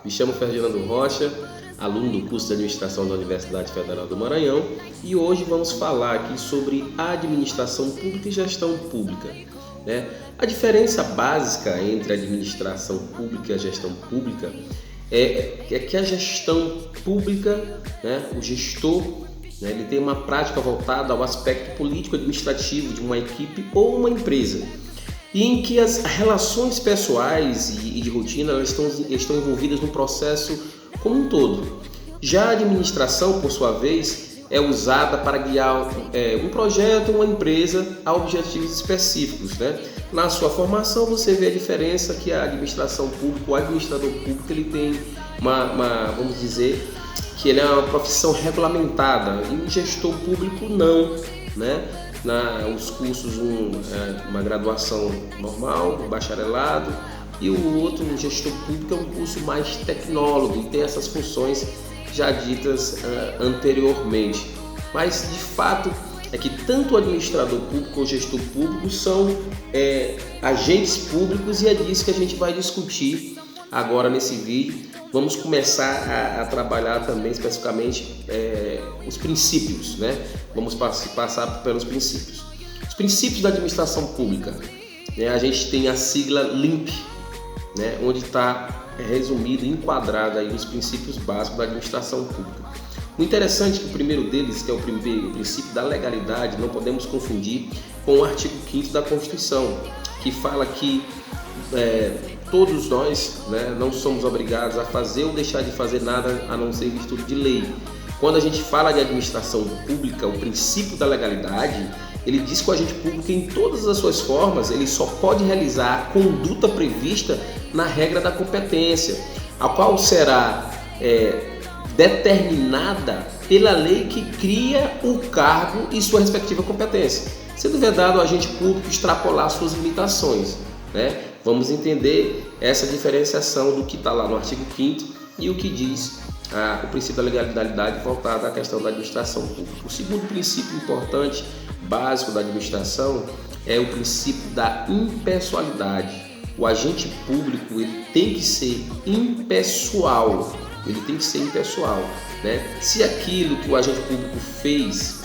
Me chamo Ferdinando Rocha, aluno do curso de Administração da Universidade Federal do Maranhão, e hoje vamos falar aqui sobre administração pública e gestão pública. A diferença básica entre a administração pública e a gestão pública é que a gestão pública, o gestor, ele tem uma prática voltada ao aspecto político-administrativo de uma equipe ou uma empresa, e em que as relações pessoais e de rotina elas estão envolvidas no processo como um todo. Já a administração, por sua vez, é usada para guiar um projeto, uma empresa a objetivos específicos. Na sua formação você vê a diferença que a administração pública, o administrador público, ele tem vamos dizer, que ele é uma profissão regulamentada, e o gestor público não, os cursos, uma graduação normal, um bacharelado, e o outro, o gestor público, é um curso mais tecnólogo e tem essas funções já ditas anteriormente. Mas de fato é que tanto o administrador público como o gestor público são agentes públicos, e é disso que a gente vai discutir agora nesse vídeo. Vamos começar a trabalhar também especificamente os princípios, Vamos passar pelos princípios. Os princípios da administração pública, a gente tem a sigla LIMP, onde está resumido e enquadrado aí os princípios básicos da administração pública. O interessante é que o primeiro deles, que é o princípio da legalidade, não podemos confundir com o artigo 5º da Constituição, que fala que todos nós não somos obrigados a fazer ou deixar de fazer nada a não ser em virtude de lei. Quando a gente fala de administração pública, o princípio da legalidade, ele diz que o agente público, em todas as suas formas, ele só pode realizar a conduta prevista na regra da competência, a qual será determinada pela lei que cria o cargo e sua respectiva competência, sendo vedado ao agente público extrapolar suas limitações. Vamos entender essa diferenciação do que está lá no artigo 5º e o que diz o princípio da legalidade voltado à questão da administração pública. O segundo princípio importante, básico da administração, é o princípio da impessoalidade. O agente público ele tem que ser impessoal. Se aquilo que o agente público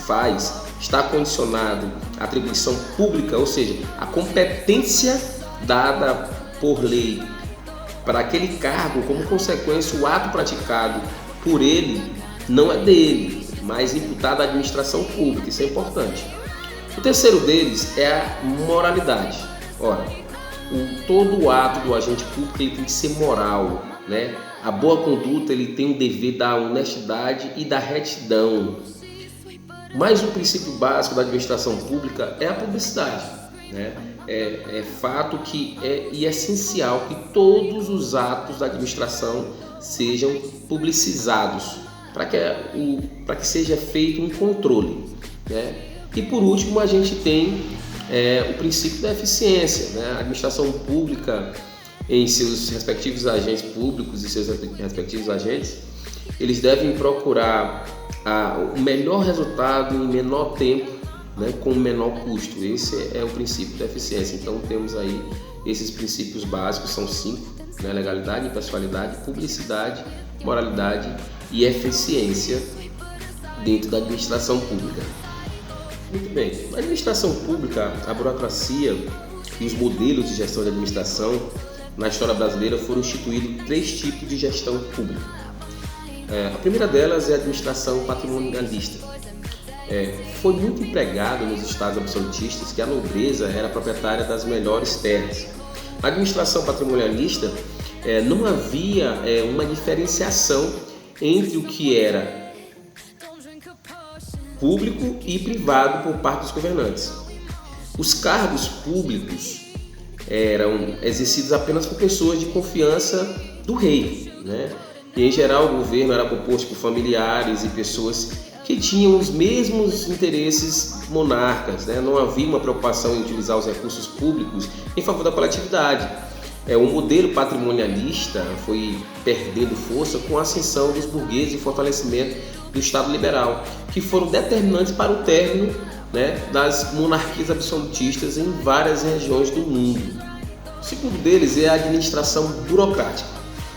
faz, está condicionado à atribuição pública, ou seja, a competência dada por lei para aquele cargo, como consequência, o ato praticado por ele não é dele, mas imputado à administração pública. Isso é importante. O terceiro deles é a moralidade. Ora, todo ato do agente público ele tem que ser moral, A boa conduta ele tem o dever da honestidade e da retidão. Mas o princípio básico da administração pública é a publicidade. É fato que é essencial que todos os atos da administração sejam publicizados para que seja feito um controle. E por último a gente tem o princípio da eficiência. A administração pública, em seus respectivos agentes públicos e seus respectivos agentes, eles devem procurar o melhor resultado em menor tempo, com o menor custo. Esse é o princípio da eficiência. Então temos aí esses princípios básicos, são 5, legalidade, impessoalidade, publicidade, moralidade e eficiência dentro da administração pública. Muito bem, na administração pública, a burocracia e os modelos de gestão de administração na história brasileira foram instituídos 3 tipos de gestão pública. A primeira delas é a administração patrimonialista. Foi muito empregado nos estados absolutistas que a nobreza era proprietária das melhores terras. Na administração patrimonialista não havia uma diferenciação entre o que era público e privado por parte dos governantes. Os cargos públicos eram exercidos apenas por pessoas de confiança do rei, E em geral o governo era composto por familiares e pessoas que tinham os mesmos interesses monarcas, Não havia uma preocupação em utilizar os recursos públicos em favor da coletividade. O modelo patrimonialista foi perdendo força com a ascensão dos burgueses e fortalecimento do Estado liberal, que foram determinantes para o término das monarquias absolutistas em várias regiões do mundo. O segundo deles é a administração burocrática.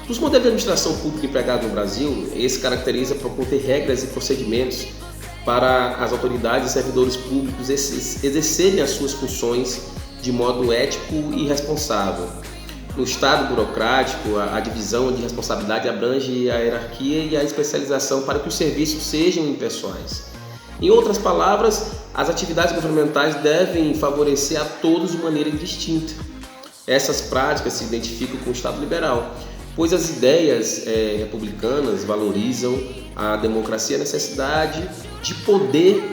Os modelos de administração pública empregados no Brasil, esse caracteriza por conter regras e procedimentos para as autoridades e servidores públicos exercerem as suas funções de modo ético e responsável. No Estado burocrático, a divisão de responsabilidade abrange a hierarquia e a especialização para que os serviços sejam impessoais. Em outras palavras, as atividades governamentais devem favorecer a todos de maneira indistinta. Essas práticas se identificam com o Estado liberal, pois as ideias republicanas valorizam a democracia e a necessidade de poder,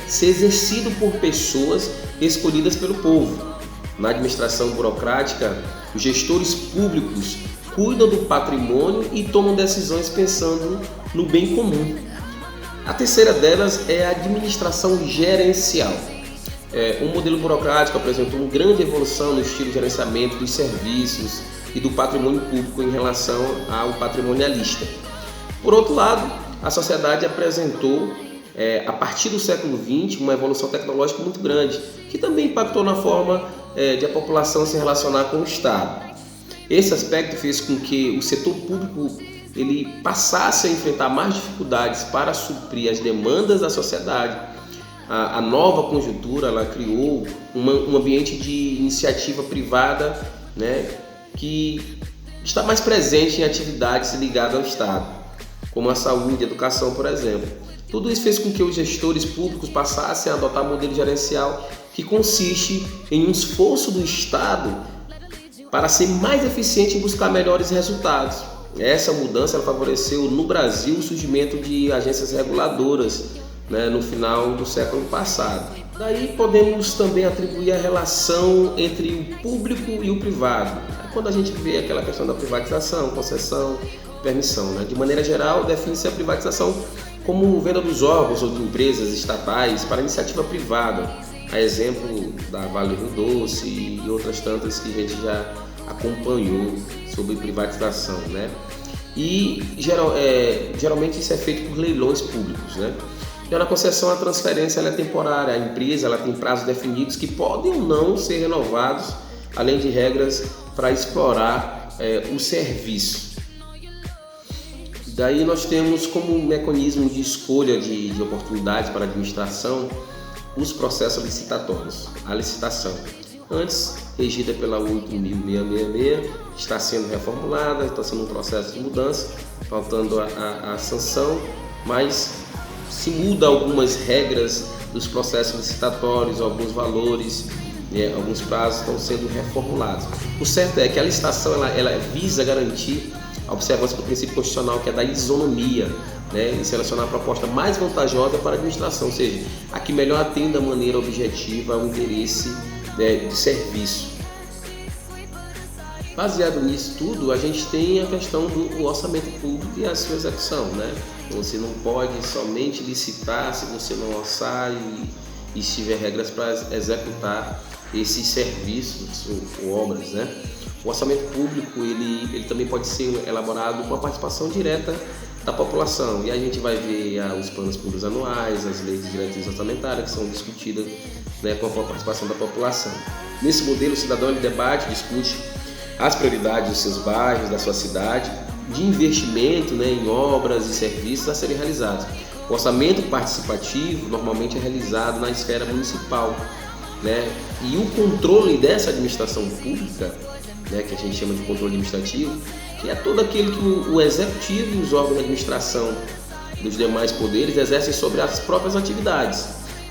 ser exercido por pessoas escolhidas pelo povo. Na administração burocrática, os gestores públicos cuidam do patrimônio e tomam decisões pensando no bem comum. A terceira delas é a administração gerencial. O modelo burocrático apresentou uma grande evolução no estilo de gerenciamento dos serviços e do patrimônio público em relação ao patrimonialista. Por outro lado, a sociedade apresentou, a partir do século XX, uma evolução tecnológica muito grande, que também impactou na forma de a população se relacionar com o Estado. Esse aspecto fez com que o setor público ele passasse a enfrentar mais dificuldades para suprir as demandas da sociedade. A nova conjuntura ela criou um ambiente de iniciativa privada, que está mais presente em atividades ligadas ao Estado, como a saúde e a educação, por exemplo. Tudo isso fez com que os gestores públicos passassem a adotar um modelo gerencial que consiste em um esforço do Estado para ser mais eficiente e buscar melhores resultados. Essa mudança favoreceu no Brasil o surgimento de agências reguladoras, no final do século passado. Daí podemos também atribuir a relação entre o público e o privado. Quando a gente vê aquela questão da privatização, concessão, permissão. De maneira geral, define-se a privatização como venda dos órgãos ou de empresas estatais para iniciativa privada, a exemplo da Vale do Rio Doce e outras tantas que a gente já acompanhou sobre privatização. E geralmente isso é feito por leilões públicos. Já na concessão, a transferência ela é temporária, a empresa ela tem prazos definidos que podem ou não ser renovados, além de regras para explorar o serviço. Daí nós temos como mecanismo de escolha de oportunidades para a administração os processos licitatórios, a licitação. Antes, regida pela 8.666, está sendo reformulada, está sendo um processo de mudança, faltando a sanção, mas se muda algumas regras dos processos licitatórios, alguns valores, alguns prazos estão sendo reformulados. O certo é que a licitação ela visa garantir a observância do princípio constitucional, que é da isonomia, e selecionar a proposta mais vantajosa para a administração, ou seja, a que melhor atenda de maneira objetiva ao interesse de serviço. Baseado nisso tudo, a gente tem a questão do orçamento público e a sua execução. Você não pode somente licitar se você não orçar e tiver regras para executar esses serviços ou obras. O orçamento público ele também pode ser elaborado com a participação direta da população, e aí a gente vai ver os planos públicos anuais, as leis de diretrizes orçamentárias que são discutidas com a participação da população. Nesse modelo, o cidadão ele debate, discute as prioridades dos seus bairros, da sua cidade, de investimento em obras e serviços a serem realizados. O orçamento participativo normalmente é realizado na esfera municipal, e o controle dessa administração pública, que a gente chama de controle administrativo, que é todo aquele que o executivo e os órgãos de administração dos demais poderes exercem sobre as próprias atividades.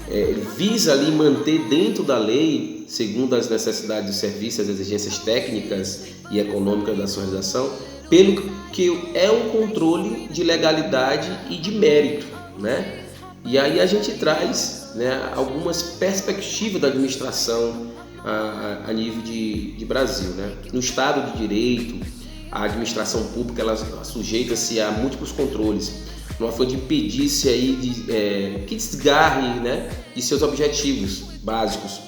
Ele visa ali manter dentro da lei, segundo as necessidades do serviço, as exigências técnicas e econômicas da sua realização, pelo que é um controle de legalidade e de mérito. E aí a gente traz algumas perspectivas da administração a nível de Brasil. No Estado de Direito, a administração pública ela sujeita-se a múltiplos controles, numa forma de impedir-se que desgarre de seus objetivos básicos,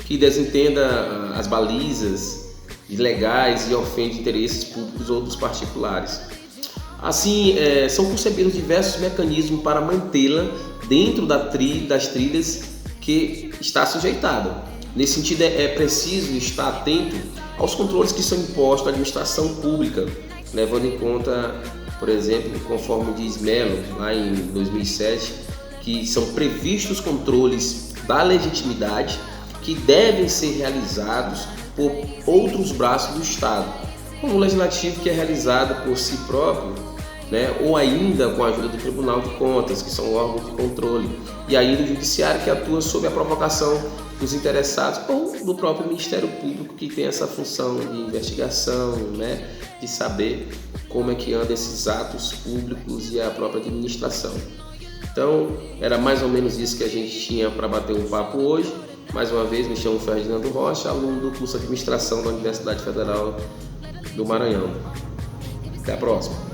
que desentenda as balizas ilegais e ofende interesses públicos ou dos particulares. Assim, são concebidos diversos mecanismos para mantê-la dentro das trilhas que está sujeitada. Nesse sentido, é preciso estar atento aos controles que são impostos à administração pública, levando em conta, por exemplo, conforme diz Mello, lá em 2007, que são previstos controles da legitimidade que devem ser realizados por outros braços do Estado, como o Legislativo, que é realizado por si próprio, né, ou ainda com a ajuda do Tribunal de Contas, que são órgãos de controle, e ainda o Judiciário, que atua sob a provocação dos interessados, ou do próprio Ministério Público, que tem essa função de investigação, né, de saber como é que andam esses atos públicos e a própria administração. Então, era mais ou menos isso que a gente tinha para bater um papo hoje. Mais uma vez, me chamo Ferdinando Rocha, aluno do curso de Administração da Universidade Federal do Maranhão. Até a próxima!